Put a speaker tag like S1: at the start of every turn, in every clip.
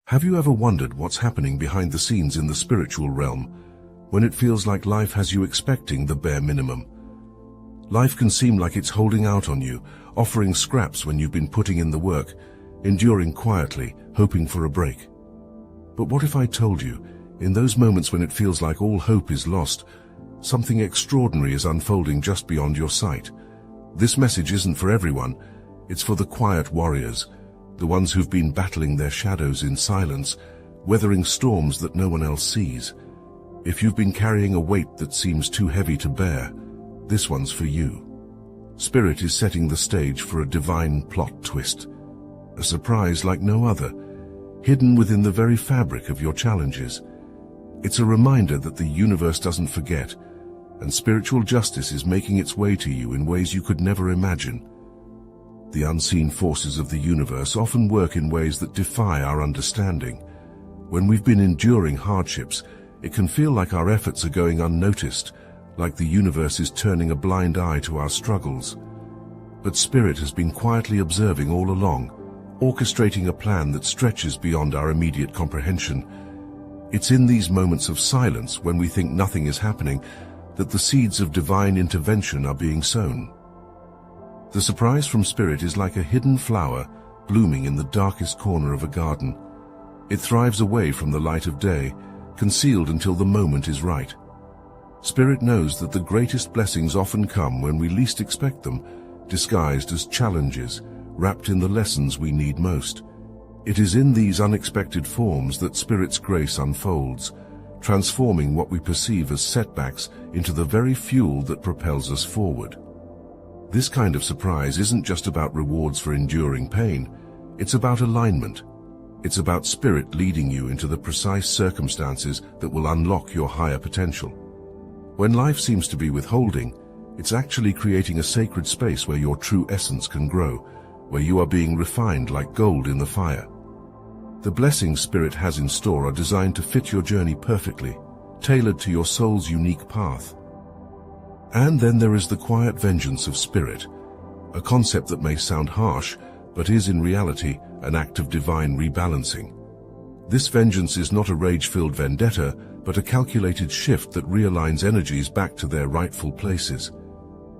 S1: Have you ever wondered what's happening behind the scenes in the spiritual realm, when it feels like life has you expecting the bare minimum? Life can seem like it's holding out on you, offering scraps when you've been putting in the work, enduring quietly, hoping for a break. But what if I told you, in those moments when it feels like all hope is lost, something extraordinary is unfolding just beyond your sight? This message isn't for everyone. It's for the quiet warriors, the ones who've been battling their shadows in silence, weathering storms that no one else sees. If you've been carrying a weight that seems too heavy to bear, this one's for you. Spirit is setting the stage for a divine plot twist, a surprise like no other, hidden within the very fabric of your challenges. It's a reminder that the universe doesn't forget, and spiritual justice is making its way to you in ways you could never imagine. The unseen forces of the universe often work in ways that defy our understanding. When we've been enduring hardships, it can feel like our efforts are going unnoticed, like the universe is turning a blind eye to our struggles. But Spirit has been quietly observing all along, orchestrating a plan that stretches beyond our immediate comprehension. It's in these moments of silence, when we think nothing is happening, that the seeds of divine intervention are being sown. The surprise from Spirit is like a hidden flower blooming in the darkest corner of a garden. It thrives away from the light of day, concealed until the moment is right. Spirit knows that the greatest blessings often come when we least expect them, disguised as challenges, wrapped in the lessons we need most. It is in these unexpected forms that Spirit's grace unfolds, transforming what we perceive as setbacks into the very fuel that propels us forward. This kind of surprise isn't just about rewards for enduring pain. It's about alignment. It's about Spirit leading you into the precise circumstances that will unlock your higher potential. When life seems to be withholding, it's actually creating a sacred space where your true essence can grow, where you are being refined like gold in the fire. The blessings Spirit has in store are designed to fit your journey perfectly, tailored to your soul's unique path. And then there is the quiet vengeance of Spirit, a concept that may sound harsh, but is in reality an act of divine rebalancing. This vengeance is not a rage-filled vendetta, but a calculated shift that realigns energies back to their rightful places.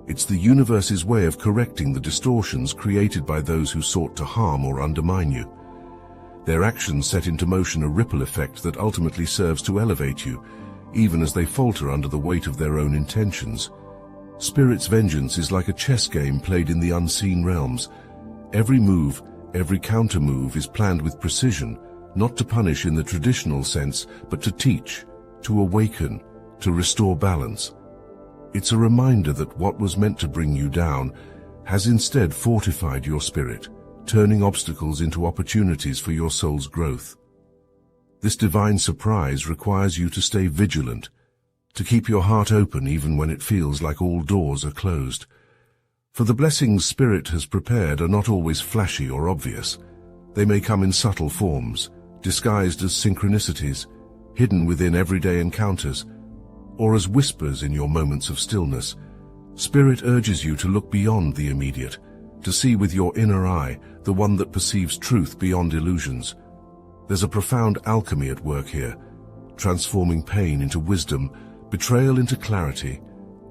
S1: It's the universe's way of correcting the distortions created by those who sought to harm or undermine you. Their actions set into motion a ripple effect that ultimately serves to elevate you, even as they falter under the weight of their own intentions. Spirit's vengeance is like a chess game played in the unseen realms. Every move, every counter-move is planned with precision, not to punish in the traditional sense, but to teach, to awaken, to restore balance. It's a reminder that what was meant to bring you down has instead fortified your spirit, turning obstacles into opportunities for your soul's growth. This divine surprise requires you to stay vigilant, to keep your heart open even when it feels like all doors are closed. For the blessings Spirit has prepared are not always flashy or obvious. They may come in subtle forms, disguised as synchronicities, hidden within everyday encounters, or as whispers in your moments of stillness. Spirit urges you to look beyond the immediate, to see with your inner eye, the one that perceives truth beyond illusions. There's a profound alchemy at work here, transforming pain into wisdom, betrayal into clarity,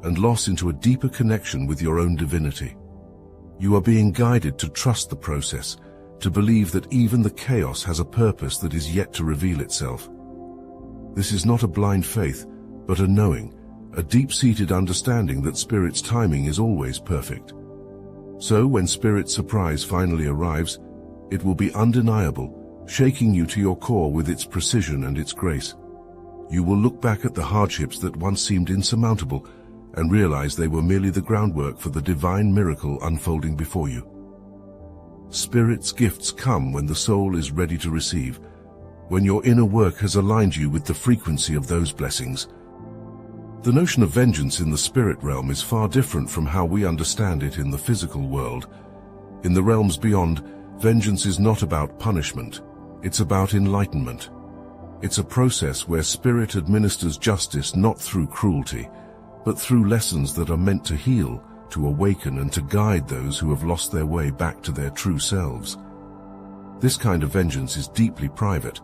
S1: and loss into a deeper connection with your own divinity. You are being guided to trust the process, to believe that even the chaos has a purpose that is yet to reveal itself. This is not a blind faith, but a knowing, a deep-seated understanding that Spirit's timing is always perfect. So when Spirit's surprise finally arrives, it will be undeniable, shaking you to your core with its precision and its grace. You will look back at the hardships that once seemed insurmountable and realize they were merely the groundwork for the divine miracle unfolding before you. Spirit's gifts come when the soul is ready to receive, when your inner work has aligned you with the frequency of those blessings. The notion of vengeance in the spirit realm is far different from how we understand it in the physical world. In the realms beyond, vengeance is not about punishment, it's about enlightenment. It's a process where Spirit administers justice not through cruelty, but through lessons that are meant to heal, to awaken, and to guide those who have lost their way back to their true selves. This kind of vengeance is deeply private,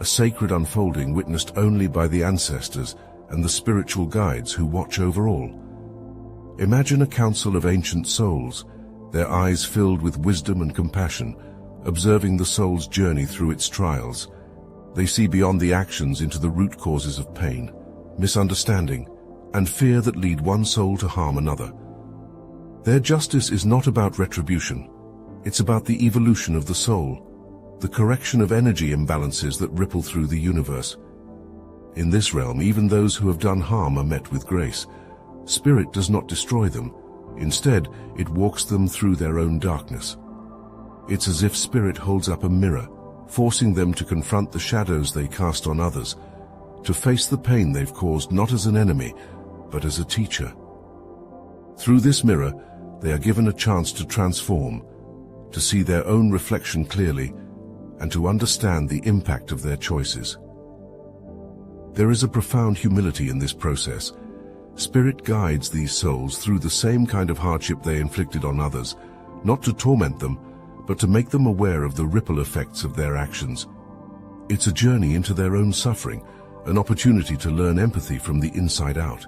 S1: a sacred unfolding witnessed only by the ancestors and the spiritual guides who watch over all. Imagine a council of ancient souls, their eyes filled with wisdom and compassion, observing the soul's journey through its trials. They see beyond the actions into the root causes of pain, misunderstanding, and fear that lead one soul to harm another. Their justice is not about retribution. It's about the evolution of the soul, the correction of energy imbalances that ripple through the universe. In this realm, even those who have done harm are met with grace. Spirit does not destroy them. Instead, it walks them through their own darkness. It's as if Spirit holds up a mirror, forcing them to confront the shadows they cast on others, to face the pain they've caused not as an enemy, but as a teacher. Through this mirror, they are given a chance to transform, to see their own reflection clearly, and to understand the impact of their choices. There is a profound humility in this process. Spirit guides these souls through the same kind of hardship they inflicted on others, not to torment them, but to make them aware of the ripple effects of their actions. It's a journey into their own suffering, an opportunity to learn empathy from the inside out,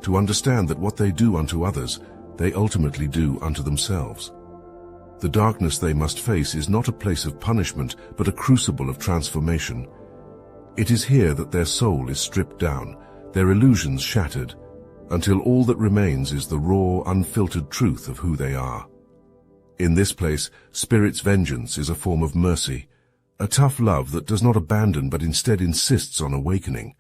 S1: to understand that what they do unto others, they ultimately do unto themselves. The darkness they must face is not a place of punishment, but a crucible of transformation. It is here that their soul is stripped down, their illusions shattered, until all that remains is the raw, unfiltered truth of who they are. In this place, Spirit's vengeance is a form of mercy, a tough love that does not abandon but instead insists on awakening.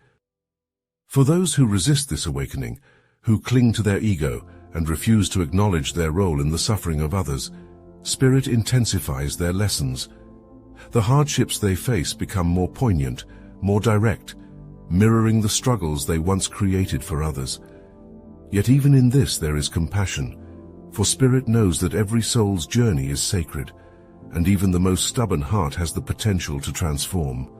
S1: For those who resist this awakening, who cling to their ego and refuse to acknowledge their role in the suffering of others, Spirit intensifies their lessons. The hardships they face become more poignant, more direct, mirroring the struggles they once created for others. Yet even in this there is compassion, for Spirit knows that every soul's journey is sacred, and even the most stubborn heart has the potential to transform.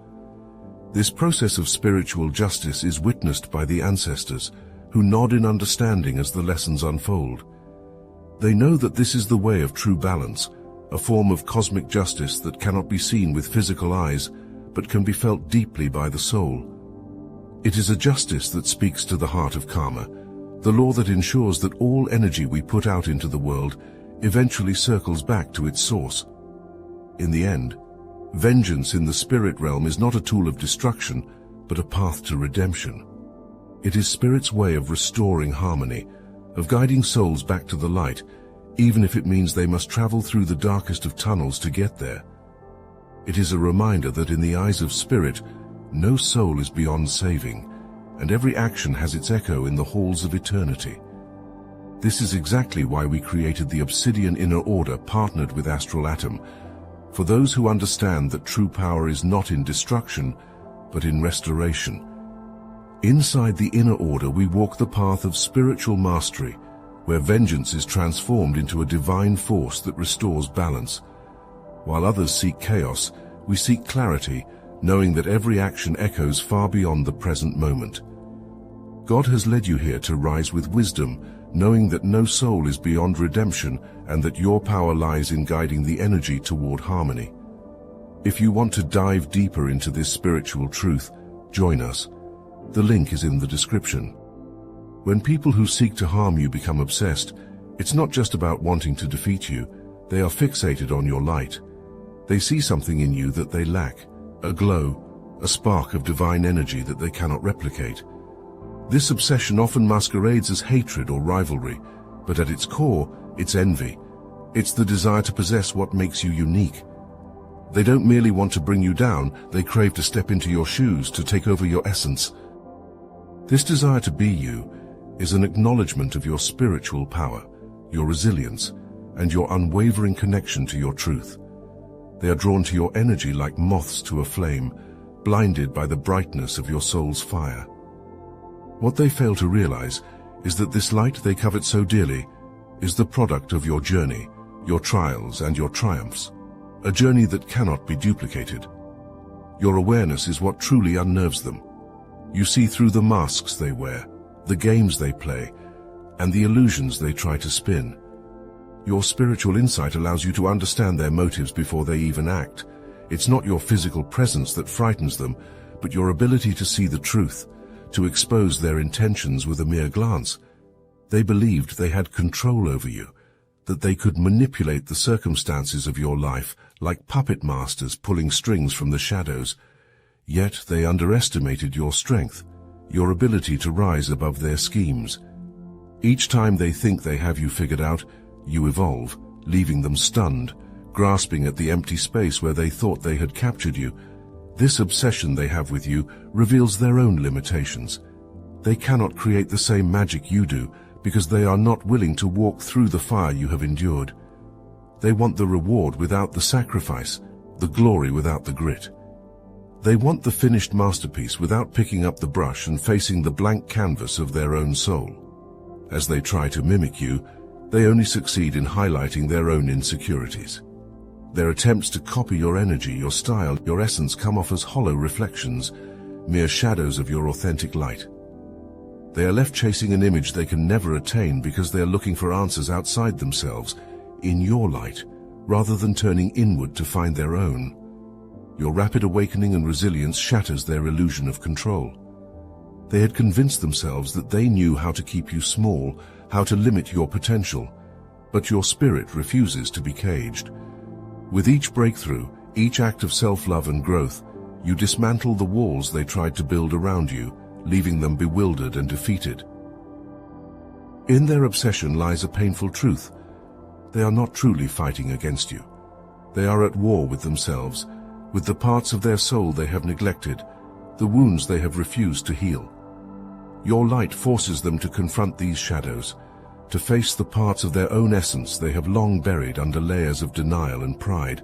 S1: This process of spiritual justice is witnessed by the ancestors, who nod in understanding as the lessons unfold. They know that this is the way of true balance, a form of cosmic justice that cannot be seen with physical eyes, but can be felt deeply by the soul. It is a justice that speaks to the heart of karma, the law that ensures that all energy we put out into the world eventually circles back to its source. In the end, vengeance in the spirit realm is not a tool of destruction, but a path to redemption. It is Spirit's way of restoring harmony, of guiding souls back to the light, even if it means they must travel through the darkest of tunnels to get there. It is a reminder that in the eyes of Spirit, no soul is beyond saving, and every action has its echo in the halls of eternity. This is exactly why we created the Obsidian Inner Order partnered with Astral Atom, for those who understand that true power is not in destruction, but in restoration. Inside the Inner Order we walk the path of spiritual mastery, where vengeance is transformed into a divine force that restores balance. While others seek chaos, we seek clarity, knowing that every action echoes far beyond the present moment. God has led you here to rise with wisdom, knowing that no soul is beyond redemption and that your power lies in guiding the energy toward harmony. If you want to dive deeper into this spiritual truth, join us. The link is in the description. When people who seek to harm you become obsessed, it's not just about wanting to defeat you. They are fixated on your light. They see something in you that they lack, a glow, a spark of divine energy that they cannot replicate. This obsession often masquerades as hatred or rivalry, but at its core, it's envy. It's the desire to possess what makes you unique. They don't merely want to bring you down, they crave to step into your shoes, to take over your essence. This desire to be you is an acknowledgement of your spiritual power, your resilience, and your unwavering connection to your truth. They are drawn to your energy like moths to a flame, blinded by the brightness of your soul's fire. What they fail to realize is that this light they covet so dearly is the product of your journey, your trials and your triumphs, a journey that cannot be duplicated. Your awareness is what truly unnerves them. You see through the masks they wear, the games they play, and the illusions they try to spin. Your spiritual insight allows you to understand their motives before they even act, It's not your physical presence that frightens them, but your ability to see the truth, to expose their intentions with a mere glance. They believed they had control over you, that they could manipulate the circumstances of your life like puppet masters pulling strings from the shadows. Yet they underestimated your strength, your ability to rise above their schemes. Each time they think they have you figured out, you evolve, leaving them stunned, grasping at the empty space where they thought they had captured you. This obsession they have with you reveals their own limitations. They cannot create the same magic you do because they are not willing to walk through the fire you have endured. They want the reward without the sacrifice, the glory without the grit. They want the finished masterpiece without picking up the brush and facing the blank canvas of their own soul. As they try to mimic you, they only succeed in highlighting their own insecurities. Their attempts to copy your energy, your style, your essence come off as hollow reflections, mere shadows of your authentic light. They are left chasing an image they can never attain because they are looking for answers outside themselves, in your light, rather than turning inward to find their own. Your rapid awakening and resilience shatters their illusion of control. They had convinced themselves that they knew how to keep you small, how to limit your potential, but your spirit refuses to be caged. With each breakthrough, each act of self-love and growth, you dismantle the walls they tried to build around you, leaving them bewildered and defeated. In their obsession lies a painful truth. They are not truly fighting against you. They are at war with themselves, with the parts of their soul they have neglected, the wounds they have refused to heal. Your light forces them to confront these shadows, to face the parts of their own essence they have long buried under layers of denial and pride.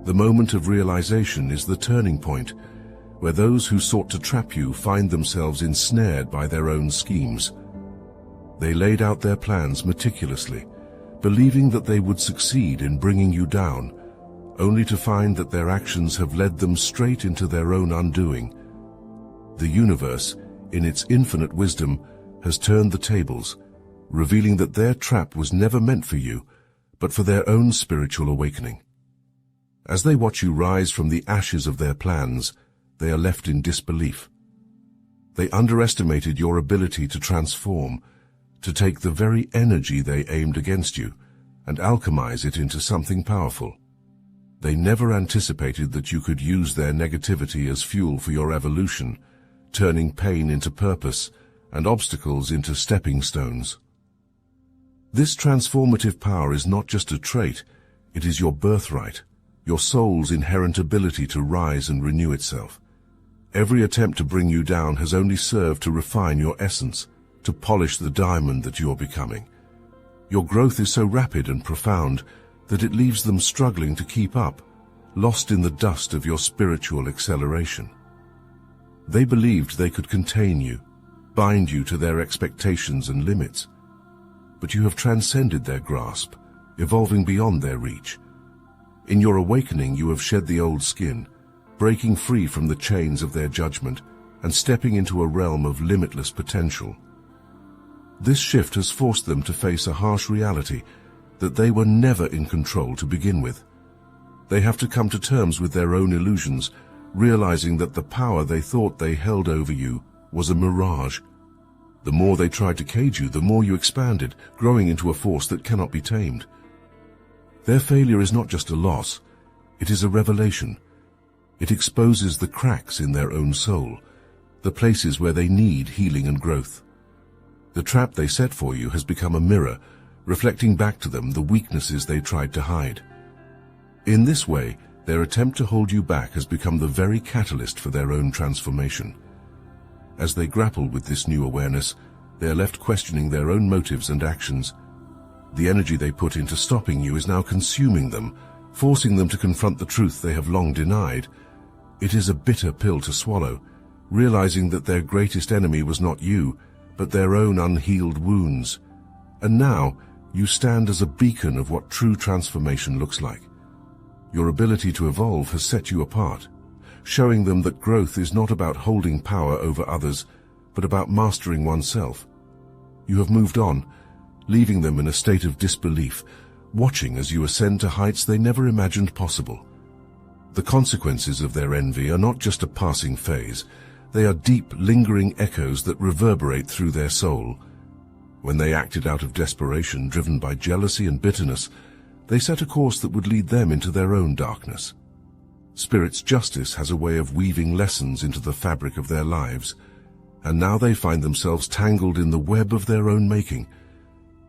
S1: The moment of realization is the turning point, where those who sought to trap you find themselves ensnared by their own schemes. They laid out their plans meticulously, believing that they would succeed in bringing you down, only to find that their actions have led them straight into their own undoing. The universe, in its infinite wisdom, has turned the tables, revealing that their trap was never meant for you, but for their own spiritual awakening. As they watch you rise from the ashes of their plans, they are left in disbelief. They underestimated your ability to transform, to take the very energy they aimed against you and alchemize it into something powerful. They never anticipated that you could use their negativity as fuel for your evolution, turning pain into purpose and obstacles into stepping stones. This transformative power is not just a trait, it is your birthright, your soul's inherent ability to rise and renew itself. Every attempt to bring you down has only served to refine your essence, to polish the diamond that you're becoming. Your growth is so rapid and profound that it leaves them struggling to keep up, lost in the dust of your spiritual acceleration. They believed they could contain you, bind you to their expectations and limits. But you have transcended their grasp, evolving beyond their reach. In your awakening, you have shed the old skin, breaking free from the chains of their judgment and stepping into a realm of limitless potential. This shift has forced them to face a harsh reality that they were never in control to begin with. They have to come to terms with their own illusions, realizing that the power they thought they held over you was a mirage. The more they tried to cage you, the more you expanded, growing into a force that cannot be tamed. Their failure is not just a loss, it is a revelation. It exposes the cracks in their own soul, the places where they need healing and growth. The trap they set for you has become a mirror, reflecting back to them the weaknesses they tried to hide. In this way, their attempt to hold you back has become the very catalyst for their own transformation. As they grapple with this new awareness, they are left questioning their own motives and actions. The energy they put into stopping you is now consuming them, forcing them to confront the truth they have long denied. It is a bitter pill to swallow, realizing that their greatest enemy was not you, but their own unhealed wounds. And now, you stand as a beacon of what true transformation looks like. Your ability to evolve has set you apart, showing them that growth is not about holding power over others, but about mastering oneself. You have moved on, leaving them in a state of disbelief, watching as you ascend to heights they never imagined possible. The consequences of their envy are not just a passing phase, they are deep, lingering echoes that reverberate through their soul. When they acted out of desperation, driven by jealousy and bitterness, they set a course that would lead them into their own darkness. Spirit's justice has a way of weaving lessons into the fabric of their lives, and now they find themselves tangled in the web of their own making.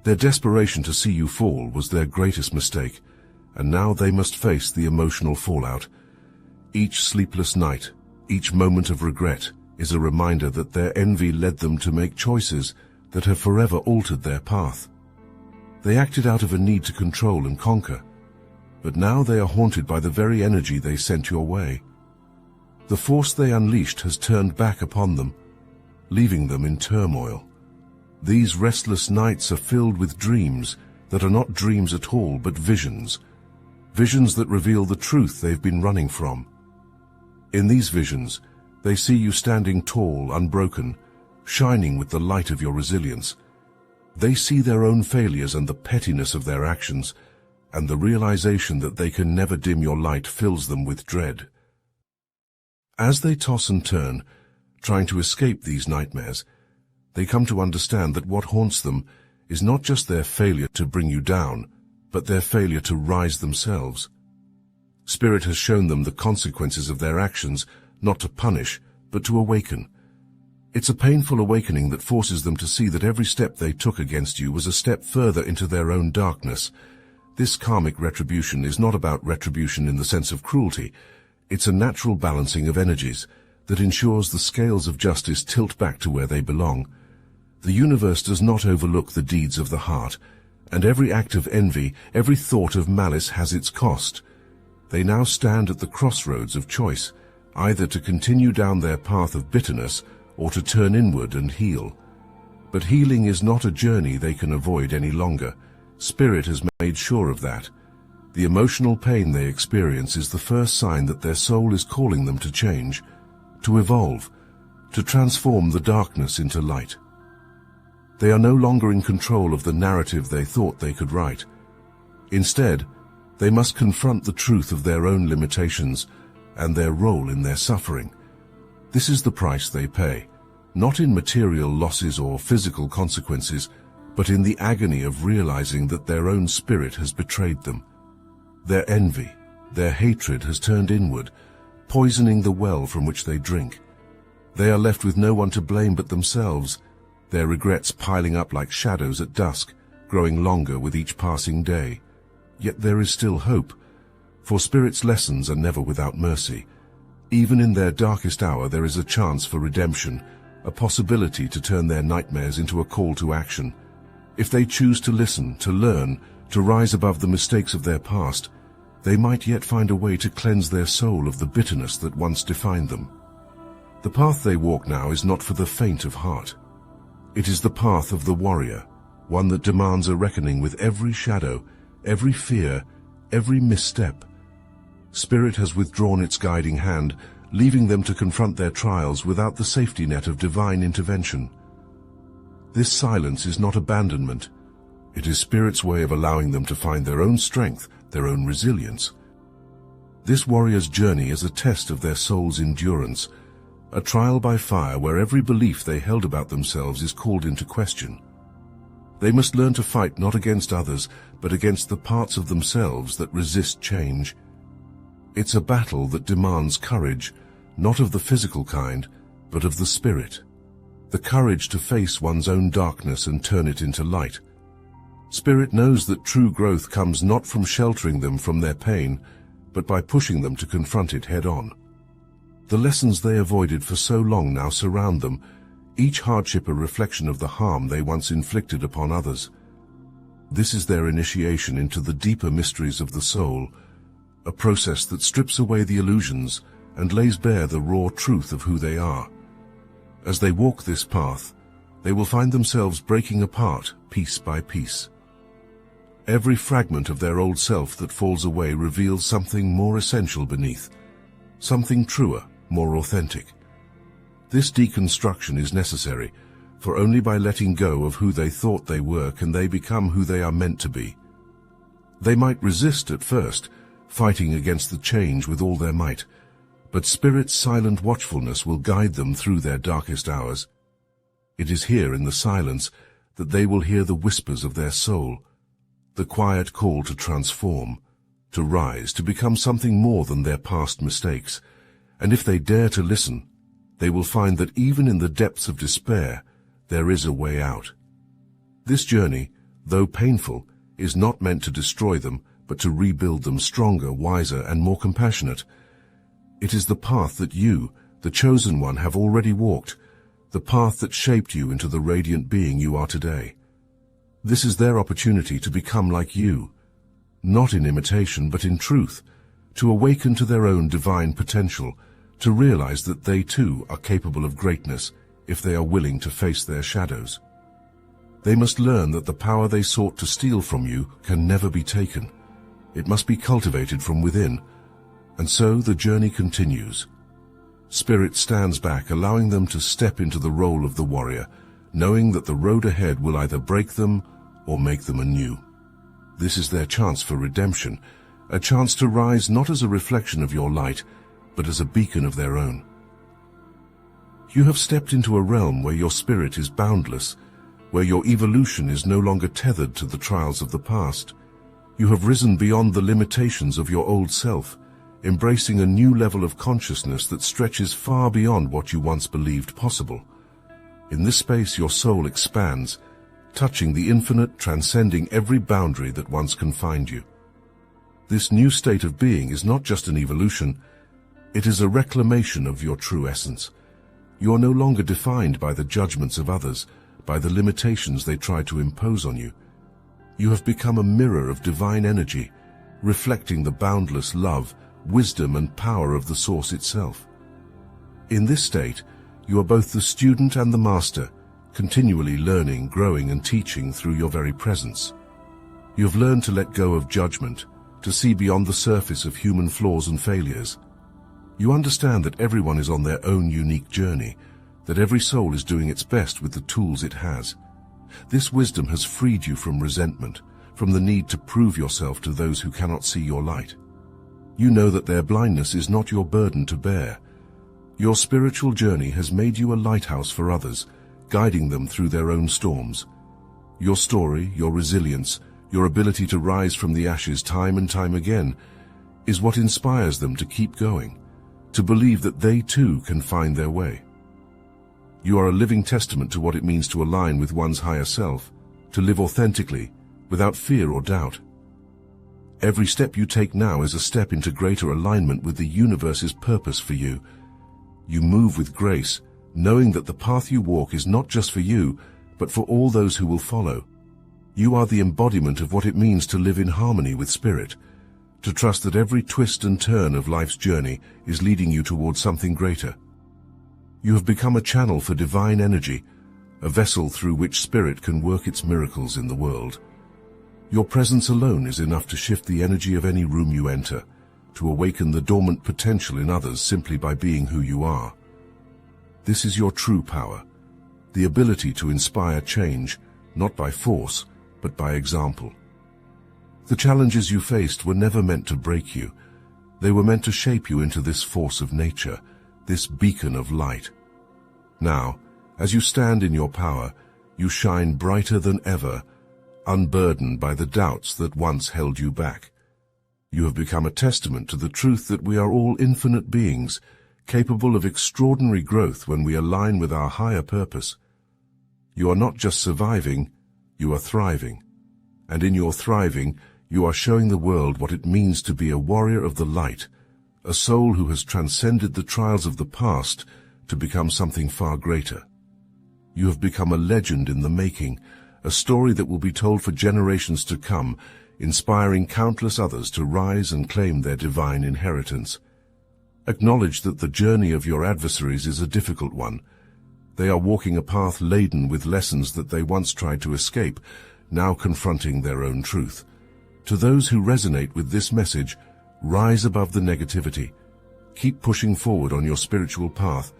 S1: Their desperation to see you fall was their greatest mistake, and now they must face the emotional fallout. Each sleepless night, each moment of regret, is a reminder that their envy led them to make choices that have forever altered their path. They acted out of a need to control and conquer, but now they are haunted by the very energy they sent your way. The force they unleashed has turned back upon them, leaving them in turmoil. These restless nights are filled with dreams that are not dreams at all, but visions. Visions that reveal the truth they've been running from. In these visions, they see you standing tall, unbroken, shining with the light of your resilience. They see their own failures and the pettiness of their actions, and the realization that they can never dim your light fills them with dread. As they toss and turn, trying to escape these nightmares, they come to understand that what haunts them is not just their failure to bring you down, but their failure to rise themselves. Spirit has shown them the consequences of their actions, not to punish, but to awaken. It's a painful awakening that forces them to see that every step they took against you was a step further into their own darkness. This karmic retribution is not about retribution in the sense of cruelty. It's a natural balancing of energies that ensures the scales of justice tilt back to where they belong. The universe does not overlook the deeds of the heart, and every act of envy, every thought of malice has its cost. They now stand at the crossroads of choice, either to continue down their path of bitterness or to turn inward and heal. But healing is not a journey they can avoid any longer. Spirit has made sure of that. The emotional pain they experience is the first sign that their soul is calling them to change, to evolve, to transform the darkness into light. They are no longer in control of the narrative they thought they could write. Instead, they must confront the truth of their own limitations and their role in their suffering. This is the price they pay, not in material losses or physical consequences, but in the agony of realizing that their own spirit has betrayed them. Their envy, their hatred has turned inward, poisoning the well from which they drink. They are left with no one to blame but themselves, their regrets piling up like shadows at dusk, growing longer with each passing day. Yet there is still hope, for Spirit's lessons are never without mercy. Even in their darkest hour there is a chance for redemption, a possibility to turn their nightmares into a call to action. If they choose to listen, to learn, to rise above the mistakes of their past, they might yet find a way to cleanse their soul of the bitterness that once defined them. The path they walk now is not for the faint of heart. It is the path of the warrior, one that demands a reckoning with every shadow, every fear, every misstep. Spirit has withdrawn its guiding hand, leaving them to confront their trials without the safety net of divine intervention. This silence is not abandonment. It is Spirit's way of allowing them to find their own strength, their own resilience. This warrior's journey is a test of their soul's endurance, a trial by fire where every belief they held about themselves is called into question. They must learn to fight not against others, but against the parts of themselves that resist change. It's a battle that demands courage, not of the physical kind, but of the spirit. The courage to face one's own darkness and turn it into light. Spirit knows that true growth comes not from sheltering them from their pain, but by pushing them to confront it head-on. The lessons they avoided for so long now surround them, each hardship a reflection of the harm they once inflicted upon others. This is their initiation into the deeper mysteries of the soul, a process that strips away the illusions and lays bare the raw truth of who they are. As they walk this path, they will find themselves breaking apart piece by piece. Every fragment of their old self that falls away reveals something more essential beneath, something truer, more authentic. This deconstruction is necessary, for only by letting go of who they thought they were can they become who they are meant to be. They might resist at first, fighting against the change with all their might. But Spirit's silent watchfulness will guide them through their darkest hours. It is here in the silence that they will hear the whispers of their soul, the quiet call to transform, to rise, to become something more than their past mistakes. And if they dare to listen, they will find that even in the depths of despair, there is a way out. This journey, though painful, is not meant to destroy them, but to rebuild them stronger, wiser, and more compassionate. It is the path that you, the chosen one, have already walked, the path that shaped you into the radiant being you are today. This is their opportunity to become like you, not in imitation but in truth, to awaken to their own divine potential, to realize that they too are capable of greatness if they are willing to face their shadows. They must learn that the power they sought to steal from you can never be taken. It must be cultivated from within, and so the journey continues. Spirit stands back, allowing them to step into the role of the warrior, knowing that the road ahead will either break them or make them anew. This is their chance for redemption, a chance to rise not as a reflection of your light, but as a beacon of their own. You have stepped into a realm where your spirit is boundless, where your evolution is no longer tethered to the trials of the past. You have risen beyond the limitations of your old self, embracing a new level of consciousness that stretches far beyond what you once believed possible. In this space, your soul expands, touching the infinite, transcending every boundary that once confined you. This new state of being is not just an evolution, it is a reclamation of your true essence. You are no longer defined by the judgments of others, by the limitations they try to impose on you. You have become a mirror of divine energy, reflecting the boundless love, wisdom, and power of the Source itself. In this state, you are both the student and the master, continually learning, growing, and teaching through your very presence. You have learned to let go of judgment, to see beyond the surface of human flaws and failures. You understand that everyone is on their own unique journey, that every soul is doing its best with the tools it has. This wisdom has freed you from resentment, from the need to prove yourself to those who cannot see your light. You know that their blindness is not your burden to bear. Your spiritual journey has made you a lighthouse for others, guiding them through their own storms. Your story, your resilience, your ability to rise from the ashes time and time again, is what inspires them to keep going, to believe that they too can find their way. You are a living testament to what it means to align with one's higher self, to live authentically, without fear or doubt. Every step you take now is a step into greater alignment with the universe's purpose for you. You move with grace, knowing that the path you walk is not just for you, but for all those who will follow. You are the embodiment of what it means to live in harmony with Spirit, to trust that every twist and turn of life's journey is leading you towards something greater. You have become a channel for divine energy, a vessel through which Spirit can work its miracles in the world. Your presence alone is enough to shift the energy of any room you enter, to awaken the dormant potential in others simply by being who you are. This is your true power, the ability to inspire change, not by force, but by example. The challenges you faced were never meant to break you. They were meant to shape you into this force of nature, this beacon of light. Now, as you stand in your power, you shine brighter than ever, unburdened by the doubts that once held you back. You have become a testament to the truth that we are all infinite beings, capable of extraordinary growth when we align with our higher purpose. You are not just surviving, you are thriving. And in your thriving, you are showing the world what it means to be a warrior of the light, a soul who has transcended the trials of the past to become something far greater. You have become a legend in the making, a story that will be told for generations to come, inspiring countless others to rise and claim their divine inheritance. Acknowledge that the journey of your adversaries is a difficult one. They are walking a path laden with lessons that they once tried to escape, now confronting their own truth. To those who resonate with this message, rise above the negativity. Keep pushing forward on your spiritual path,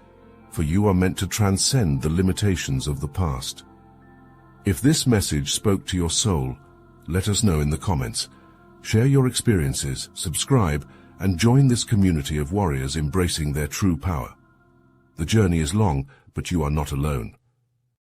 S1: for you are meant to transcend the limitations of the past. If this message spoke to your soul, let us know in the comments. Share your experiences, subscribe, and join this community of warriors embracing their true power. The journey is long, but you are not alone.